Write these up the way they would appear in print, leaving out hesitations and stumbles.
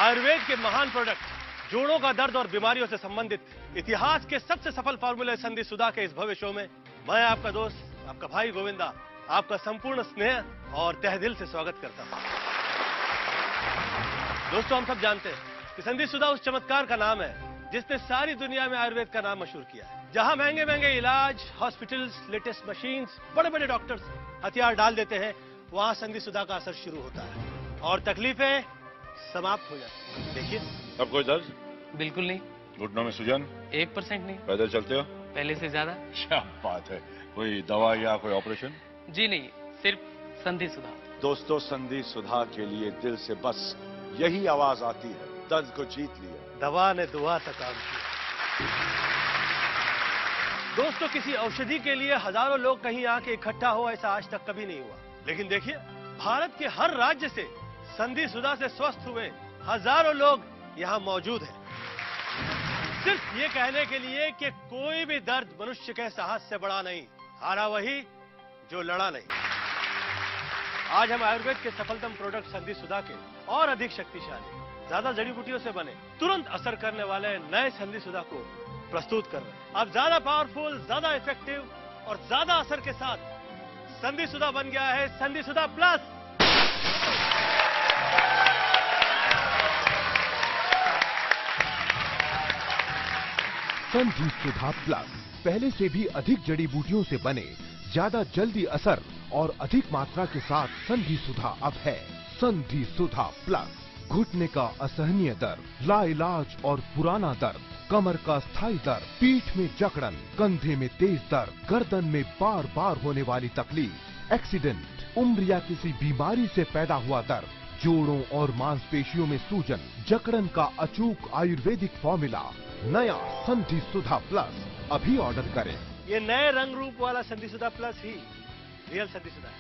आयुर्वेद के महान प्रोडक्ट जोड़ों का दर्द और बीमारियों से संबंधित इतिहास के सबसे सफल फार्मूले संधि सुधा के इस भव्य शो में मैं आपका दोस्त, आपका भाई गोविंदा, आपका संपूर्ण स्नेह और तहे दिल से स्वागत करता हूं। दोस्तों, हम सब जानते हैं कि संधि सुधा उस चमत्कार का नाम है जिसने सारी दुनिया में आयुर्वेद का नाम मशहूर किया है। जहां महंगे महंगे इलाज, हॉस्पिटल्स, लेटेस्ट मशीन्स, बड़े बड़े डॉक्टर्स हथियार डाल देते हैं, वहां संधि सुधा का असर शुरू होता है और तकलीफें समाप्त हो जाती हैं। देखिए, अब कोई दर्द? बिल्कुल नहीं। घुटनों में सूजन? 1% नहीं। पैदल चलते हो? पहले से ज्यादा। क्या बात है। कोई दवा या कोई ऑपरेशन? जी नहीं, सिर्फ संधि सुधा। दोस्तों, संधि सुधा के लिए दिल से बस यही आवाज आती है, दर्द को जीत लिया, दवा ने दुआ तक काम किया। दोस्तों, किसी औषधि के लिए हजारों लोग कहीं आके इकट्ठा हो, ऐसा आज तक कभी नहीं हुआ। लेकिन देखिए, भारत के हर राज्य से संधि सुधा से स्वस्थ हुए हजारों लोग यहाँ मौजूद हैं, सिर्फ ये कहने के लिए कि कोई भी दर्द मनुष्य के साहस से बड़ा नहीं, हारा वही जो लड़ा नहीं। आज हम आयुर्वेद के सफलतम प्रोडक्ट संधि सुधा के और अधिक शक्तिशाली, ज्यादा जड़ी बूटियों से बने, तुरंत असर करने वाले नए संधि सुधा को प्रस्तुत कर रहे हैं। अब ज्यादा पावरफुल, ज्यादा इफेक्टिव और ज्यादा असर के साथ संधि सुधा बन गया है संधि सुधा प्लस। संधि सुधा प्लस पहले से भी अधिक जड़ी बूटियों से बने, ज्यादा जल्दी असर और अधिक मात्रा के साथ संधि सुधा अब है संधि सुधा प्लस। घुटने का असहनीय दर्द, लाइलाज और पुराना दर्द, कमर का स्थायी दर्द, पीठ में जकड़न, कंधे में तेज दर्द, गर्दन में बार बार होने वाली तकलीफ, एक्सीडेंट, उम्र या किसी बीमारी से पैदा हुआ दर्द, जोड़ों और मांसपेशियों में सूजन, जकड़न का अचूक आयुर्वेदिक फॉर्मूला, नया संधि सुधा प्लस अभी ऑर्डर करें। ये नए रंग रूप वाला संधि सुधा प्लस ही रियल संधि सुधा है।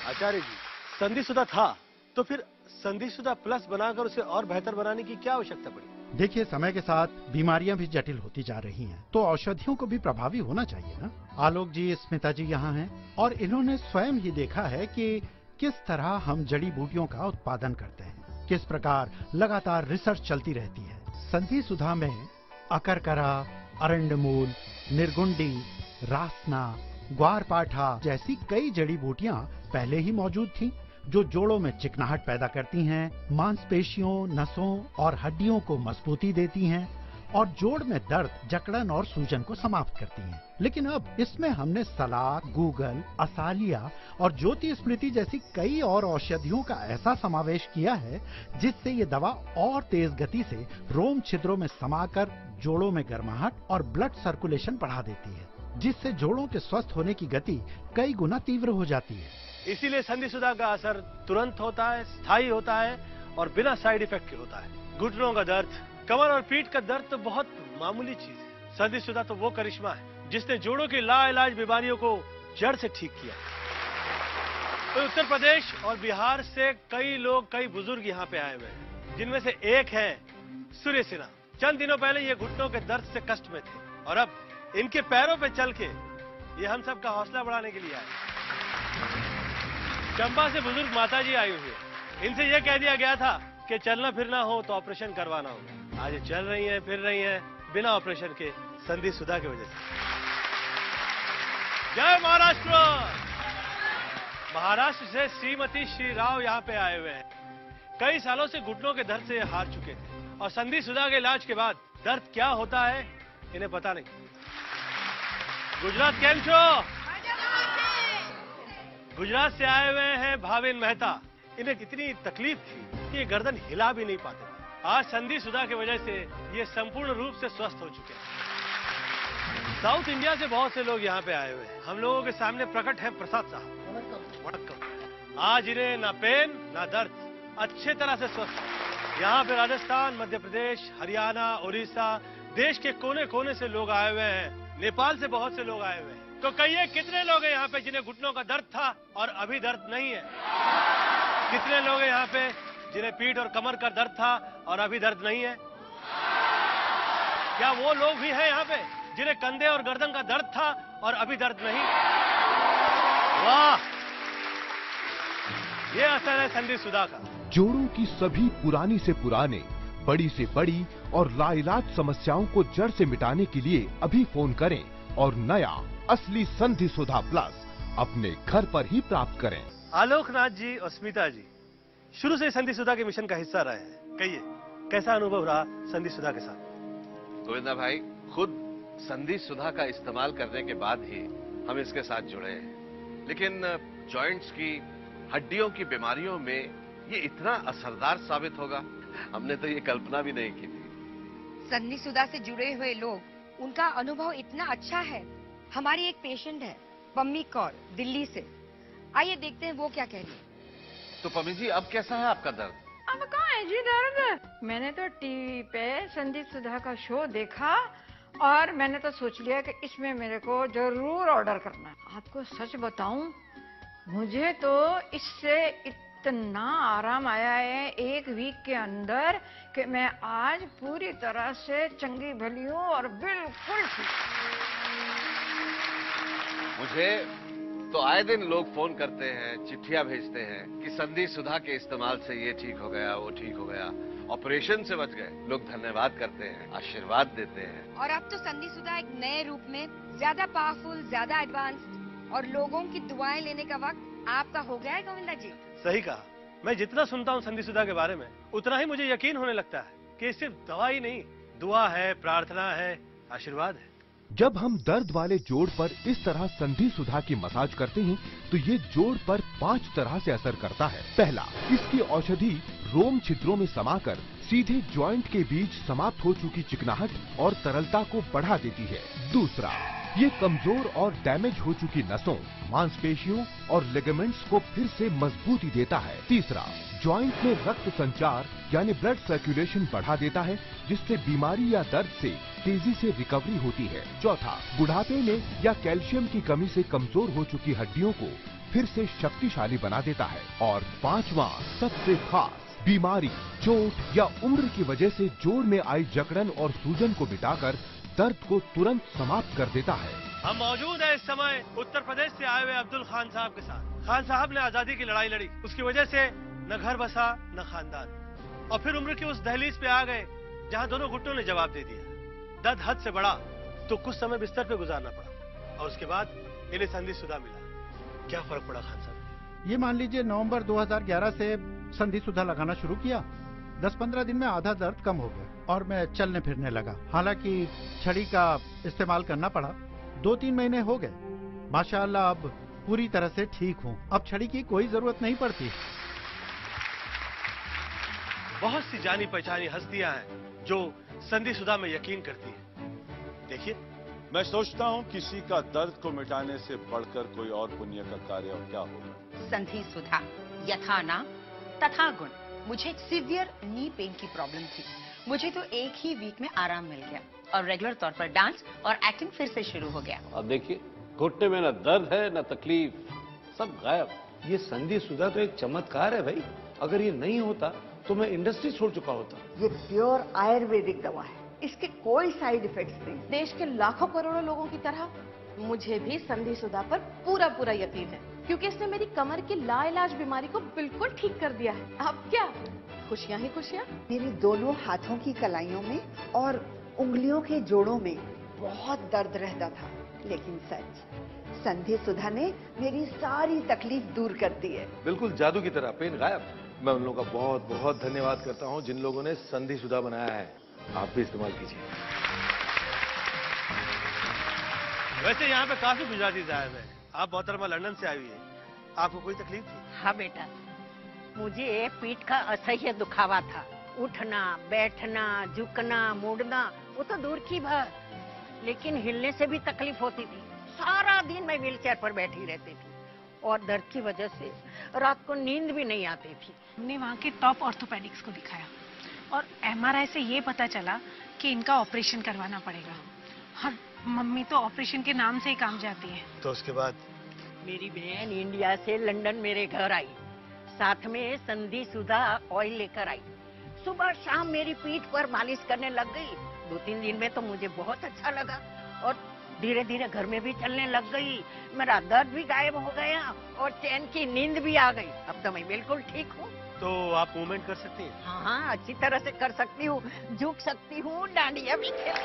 आचार्य जी, संधि सुधा था तो फिर संधि सुधा प्लस बनाकर उसे और बेहतर बनाने की क्या आवश्यकता पड़ी? देखिए, समय के साथ बीमारियां भी जटिल होती जा रही हैं, तो औषधियों को भी प्रभावी होना चाहिए ना। आलोक जी, स्मिता जी यहाँ हैं और इन्होंने स्वयं ही देखा है कि किस तरह हम जड़ी बूटियों का उत्पादन करते हैं, किस प्रकार लगातार रिसर्च चलती रहती है। संधि सुधा में अकरकरा, अरंडमूल, निर्गुंडी, रासना, ग्वारपाठा जैसी कई जड़ी बूटियां पहले ही मौजूद थीं, जो जोड़ों में चिकनाहट पैदा करती हैं, मांसपेशियों, नसों और हड्डियों को मजबूती देती हैं और जोड़ में दर्द, जकड़न और सूजन को समाप्त करती हैं। लेकिन अब इसमें हमने सलाद, गूगल, असालिया और ज्योति स्मृति जैसी कई और औषधियों का ऐसा समावेश किया है जिससे ये दवा और तेज गति से रोम छिद्रों में समाकर जोड़ों में गर्माहट और ब्लड सर्कुलेशन बढ़ा देती है, जिससे जोड़ों के स्वस्थ होने की गति कई गुना तीव्र हो जाती है। इसीलिए संधि सुधा का असर तुरंत होता है, स्थायी होता है और बिना साइड इफेक्ट के होता है। घुटनों का दर्द, कमर और पीठ का दर्द तो बहुत मामूली चीज है। संधि सुधा तो वो करिश्मा है जिसने जोड़ों की लाइलाज बीमारियों को जड़ से ठीक किया। तो उत्तर प्रदेश और बिहार से कई लोग, कई बुजुर्ग यहाँ पे आए हुए हैं, जिनमें से एक है सूर्य सिन्हा। चंद दिनों पहले ये घुटनों के दर्द से कष्ट में थे और अब इनके पैरों पे चल के ये हम सबका हौसला बढ़ाने के लिए आए। चंबा से बुजुर्ग माता जी आई हुई है। इनसे यह कह दिया गया था कि चलना फिरना हो तो ऑपरेशन करवाना होगा। आज ये चल रही हैं, फिर रही हैं बिना ऑपरेशन के, संधि सुधा की वजह से। जय महाराष्ट्र! महाराष्ट्र से श्रीमती श्री राव यहाँ पे आए हुए हैं। कई सालों से घुटनों के दर्द से हार चुके थे और संधि सुधा के इलाज के बाद दर्द क्या होता है इन्हें पता नहीं। गुजरात केम छो? गुजरात से आए हुए हैं भाविन मेहता। इन्हें इतनी तकलीफ थी कि ये गर्दन हिला भी नहीं पाते। आज संधि सुधा की वजह से ये संपूर्ण रूप से स्वस्थ हो चुके हैं। साउथ इंडिया से बहुत से लोग यहाँ पे आए हुए हैं। हम लोगों के सामने प्रकट है प्रसाद साहब। वणक्कम। आज इन्हें ना पेन ना दर्द, अच्छे तरह से स्वस्थ है। यहाँ पे राजस्थान, मध्य प्रदेश, हरियाणा, उड़ीसा, देश के कोने कोने से लोग आए हुए हैं। नेपाल से बहुत से लोग आए हुए हैं। तो कहिए, कितने लोग हैं यहाँ पे जिन्हें घुटनों का दर्द था और अभी दर्द नहीं है? कितने लोग हैं यहाँ पे जिन्हें पीठ और कमर का दर्द था और अभी दर्द नहीं है? क्या वो लोग भी हैं यहाँ पे जिन्हें कंधे और गर्दन का दर्द था और अभी दर्द नहीं? वाह, ये असर है संधि सुधा का। जोड़ों की सभी पुरानी से पुराने, बड़ी से बड़ी और लाइलाज समस्याओं को जड़ से मिटाने के लिए अभी फोन करें और नया असली संधि सुधा प्लस अपने घर पर ही प्राप्त करें। आलोकनाथ जी और स्मिता जी शुरू से संधि सुधा के मिशन का हिस्सा रहे हैं। कहिए, कैसा अनुभव रहा संधि सुधा के साथ? गोविंदा भाई, खुद संधि सुधा का इस्तेमाल करने के बाद ही हम इसके साथ जुड़े हैं, लेकिन जॉइंट्स की, हड्डियों की बीमारियों में ये इतना असरदार साबित होगा, हमने तो ये कल्पना भी नहीं की थी। संधि सुधा से जुड़े हुए लोग, उनका अनुभव इतना अच्छा है। हमारी एक पेशेंट है पम्मी कौर, दिल्ली से। आइए देखते हैं वो क्या कह रही है। तो पम्मी जी, अब कैसा है आपका दर्द? अब कहाँ है जी दर्द? मैंने तो टीवी पे संधि सुधा का शो देखा और मैंने तो सोच लिया कि इसमें मेरे को जरूर ऑर्डर करना है। आपको सच बताऊं, मुझे तो इससे इतना आराम आया है 1 वीक के अंदर कि मैं आज पूरी तरह से चंगी भली हूँ और बिल्कुल ठीक। मुझे तो आए दिन लोग फोन करते हैं, चिट्ठियां भेजते हैं कि संधि सुधा के इस्तेमाल से ये ठीक हो गया, वो ठीक हो गया, ऑपरेशन से बच गए। लोग धन्यवाद करते हैं, आशीर्वाद देते हैं। और अब तो संधि सुधा एक नए रूप में ज्यादा पावरफुल, ज्यादा एडवांस्ड और लोगों की दुआएं लेने का वक्त आपका हो गया है गोविंदा जी। सही कहा। मैं जितना सुनता हूँ संधि सुधा के बारे में, उतना ही मुझे यकीन होने लगता है कि सिर्फ दवा ही नहीं, दुआ है, प्रार्थना है, आशीर्वाद है। जब हम दर्द वाले जोड़ पर इस तरह संधि सुधा की मसाज करते हैं तो ये जोड़ पर 5 तरह से असर करता है। पहला, इसकी औषधि रोम छिद्रों में समाकर सीधे जॉइंट के बीच समाप्त हो चुकी चिकनाहट और तरलता को बढ़ा देती है। दूसरा, ये कमजोर और डैमेज हो चुकी नसों, मांसपेशियों और लिगामेंट्स को फिर से मजबूती देता है। तीसरा, जॉइंट में रक्त संचार यानी ब्लड सर्कुलेशन बढ़ा देता है, जिससे बीमारी या दर्द से तेजी से रिकवरी होती है। चौथा, बुढ़ापे में या कैल्शियम की कमी से कमजोर हो चुकी हड्डियों को फिर से शक्तिशाली बना देता है। और पांचवा, सबसे खास, बीमारी, चोट या उम्र की वजह से जोड़ में आई जकड़न और सूजन को मिटाकर दर्द को तुरंत समाप्त कर देता है। हम मौजूद हैं इस समय उत्तर प्रदेश से आए हुए अब्दुल खान साहब के साथ। खान साहब ने आजादी की लड़ाई लड़ी, उसकी वजह से न घर बसा न खानदान, और फिर उम्र की उस दहलीज पे आ गए जहां दोनों घुटनों ने जवाब दे दिया। दर्द हद से बढ़ा तो कुछ समय बिस्तर पे गुजारना पड़ा और उसके बाद इन्हें संधि सुधा मिला। क्या फर्क पड़ा खान साहब? ये मान लीजिए नवंबर 2011 से संधि सुधा लगाना शुरू किया। 10-15 दिन में आधा दर्द कम हो गया और मैं चलने फिरने लगा। हालांकि छड़ी का इस्तेमाल करना पड़ा। 2-3 महीने हो गए। माशाअल्लाह अब पूरी तरह से ठीक हूँ। अब छड़ी की कोई जरूरत नहीं पड़ती। बहुत सी जानी पहचानी हस्तियां हैं जो संधि सुधा में यकीन करती हैं। देखिए, मैं सोचता हूँ किसी का दर्द को मिटाने से बढ़कर कोई और पुण्य का कार्य और क्या होगा। संधि सुधा, यथा नाम तथा गुण। मुझे सीवियर नी पेन की प्रॉब्लम थी। मुझे तो 1 ही वीक में आराम मिल गया और रेगुलर तौर पर डांस और एक्टिंग फिर से शुरू हो गया। अब देखिए, घुटने में न दर्द है न तकलीफ, सब गायब। ये संधि सुधा तो एक चमत्कार है भाई। अगर ये नहीं होता तो मैं इंडस्ट्री छोड़ चुका होता। ये प्योर आयुर्वेदिक दवा है, इसके कोई साइड इफेक्ट्स नहीं। देश के लाखों करोड़ों लोगों की तरह मुझे भी संधि सुधा पर पूरा यकीन है, क्योंकि इसने मेरी कमर की लाइलाज बीमारी को बिल्कुल ठीक कर दिया है। अब क्या खुशियां ही खुशियां। मेरी दोनों हाथों की कलाइयों में और उंगलियों के जोड़ों में बहुत दर्द रहता था, लेकिन सच, संधि सुधा ने मेरी सारी तकलीफ दूर कर दी है। बिल्कुल जादू की तरह, पेन गायब। मैं उन लोगों का बहुत बहुत धन्यवाद करता हूँ जिन लोगों ने संधि सुधा बनाया है। आप भी इस्तेमाल कीजिए। वैसे यहाँ पे काफी गुजराती आए हुए हैं। आप मोहतरमा लंदन से आई हुई है, आपको कोई तकलीफ थी? हाँ बेटा, मुझे पीठ का असह्य दुखावा था। उठना, बैठना, झुकना, मुड़ना वो तो दूर की बात, लेकिन हिलने से भी तकलीफ होती थी। सारा दिन मैं व्हीलचेयर पर बैठी रहती थी और दर्द की वजह से रात को नींद भी नहीं आती थी। हमने वहाँ के टॉप ऑर्थोपेडिक्स को दिखाया और एमआरआई से ये पता चला कि इनका ऑपरेशन करवाना पड़ेगा। और मम्मी तो ऑपरेशन के नाम से ही काम जाती है। तो उसके बाद मेरी बहन इंडिया से लंदन मेरे घर आई, साथ में संधि सुधा ऑयल लेकर आई। सुबह शाम मेरी पीठ पर मालिश करने लग गई। 2-3 दिन में तो मुझे बहुत अच्छा लगा और धीरे धीरे घर में भी चलने लग गई। मेरा दर्द भी गायब हो गया और चैन की नींद भी आ गई। अब तो मैं बिल्कुल ठीक हूँ। तो आप मूवमेंट कर सकती हैं? हाँ हाँ, अच्छी तरह से कर सकती हूँ, झुक सकती हूँ, डांडिया भी खेल।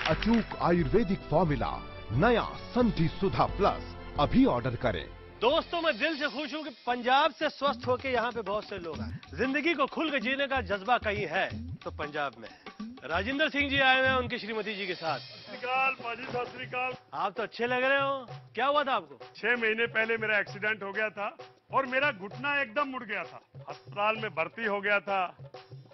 अचूक आयुर्वेदिक फॉर्मूला नया संधि सुधा प्लस अभी ऑर्डर करें। दोस्तों, मैं दिल से खुश हूँ कि पंजाब से स्वस्थ होके यहाँ पे बहुत से लोग आए। जिंदगी को खुल के जीने का जज्बा कहीं है तो पंजाब में है। राजेंद्र सिंह जी आए हुए हैं उनकी श्रीमती जी के साथ। सत श्री अकाल। आप तो अच्छे लग रहे हो। क्या हुआ था आपको? 6 महीने पहले मेरा एक्सीडेंट हो गया था और मेरा घुटना एकदम मुड़ गया था। अस्पताल में भर्ती हो गया था,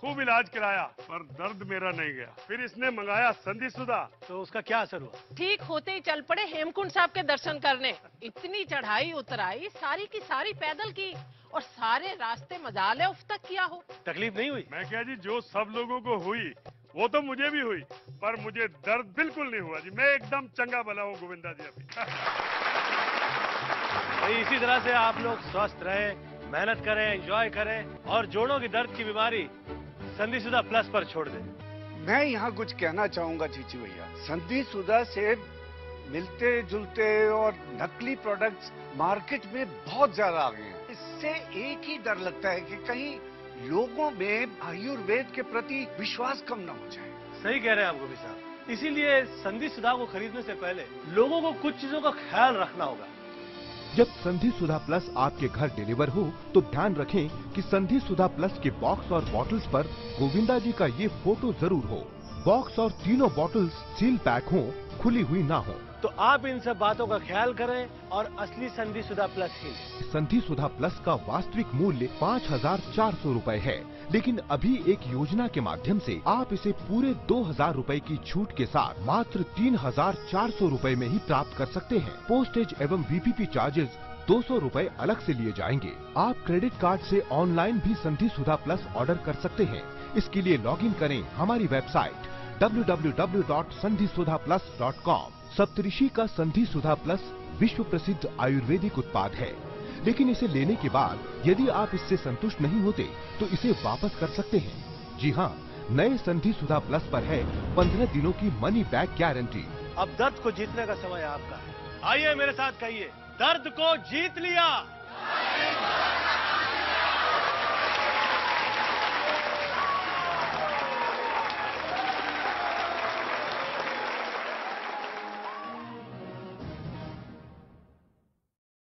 खूब इलाज कराया, पर दर्द मेरा नहीं गया। फिर इसने मंगाया संधि सुधा। तो उसका क्या असर हुआ? ठीक होते ही चल पड़े हेमकुंड साहब के दर्शन करने। इतनी चढ़ाई उतराई सारी की सारी पैदल की और सारे रास्ते मजाले उफ तक किया हो। तकलीफ नहीं हुई? मैं क्या जी, जो सब लोगों को हुई वो तो मुझे भी हुई, पर मुझे दर्द बिल्कुल नहीं हुआ जी। मैं एकदम चंगा भला हूँ गोविंदा जी अभी। भाई इसी तरह से आप लोग स्वस्थ रहें, मेहनत करें, एंजॉय करें और जोड़ों की दर्द की बीमारी संधि सुधा प्लस पर छोड़ दें। मैं यहाँ कुछ कहना चाहूंगा चीची भैया। संधि सुधा से मिलते जुलते और नकली प्रोडक्ट्स मार्केट में बहुत ज्यादा आ गए हैं। इससे एक ही डर लगता है कि कहीं लोगों में आयुर्वेद के प्रति विश्वास कम न हो जाए। सही कह रहे हैं आप गोभी साहब। इसीलिए संधि सुधा को खरीदने से पहले लोगों को कुछ चीजों का ख्याल रखना होगा। जब संधि सुधा प्लस आपके घर डिलीवर हो तो ध्यान रखें कि संधि सुधा प्लस के बॉक्स और बॉटल्स पर गोविंदा जी का ये फोटो जरूर हो। बॉक्स और तीनों बॉटल्स सील पैक हों, खुली हुई ना हो। तो आप इन सब बातों का ख्याल करें और असली संधि सुधा प्लस ही लें। संधि सुधा प्लस का वास्तविक मूल्य 5,400 रूपए है, लेकिन अभी एक योजना के माध्यम से आप इसे पूरे 2,000 रूपए की छूट के साथ मात्र 3,400 रूपए में ही प्राप्त कर सकते हैं। पोस्टेज एवं VPP चार्जेस 200 रूपए अलग से लिए जाएंगे। आप क्रेडिट कार्ड से ऑनलाइन भी संधि सुधा प्लस ऑर्डर कर सकते हैं। इसके लिए लॉगिन करें हमारी वेबसाइट www.sandhisudhaplus.com। सप्तऋषि का संधि सुधा प्लस विश्व प्रसिद्ध आयुर्वेदिक उत्पाद है, लेकिन इसे लेने के बाद यदि आप इससे संतुष्ट नहीं होते तो इसे वापस कर सकते हैं। जी हाँ, नए संधि सुधा प्लस पर है 15 दिनों की मनी बैक गारंटी। अब दर्द को जीतने का समय आपका है। आइए मेरे साथ कहिए, दर्द को जीत लिया।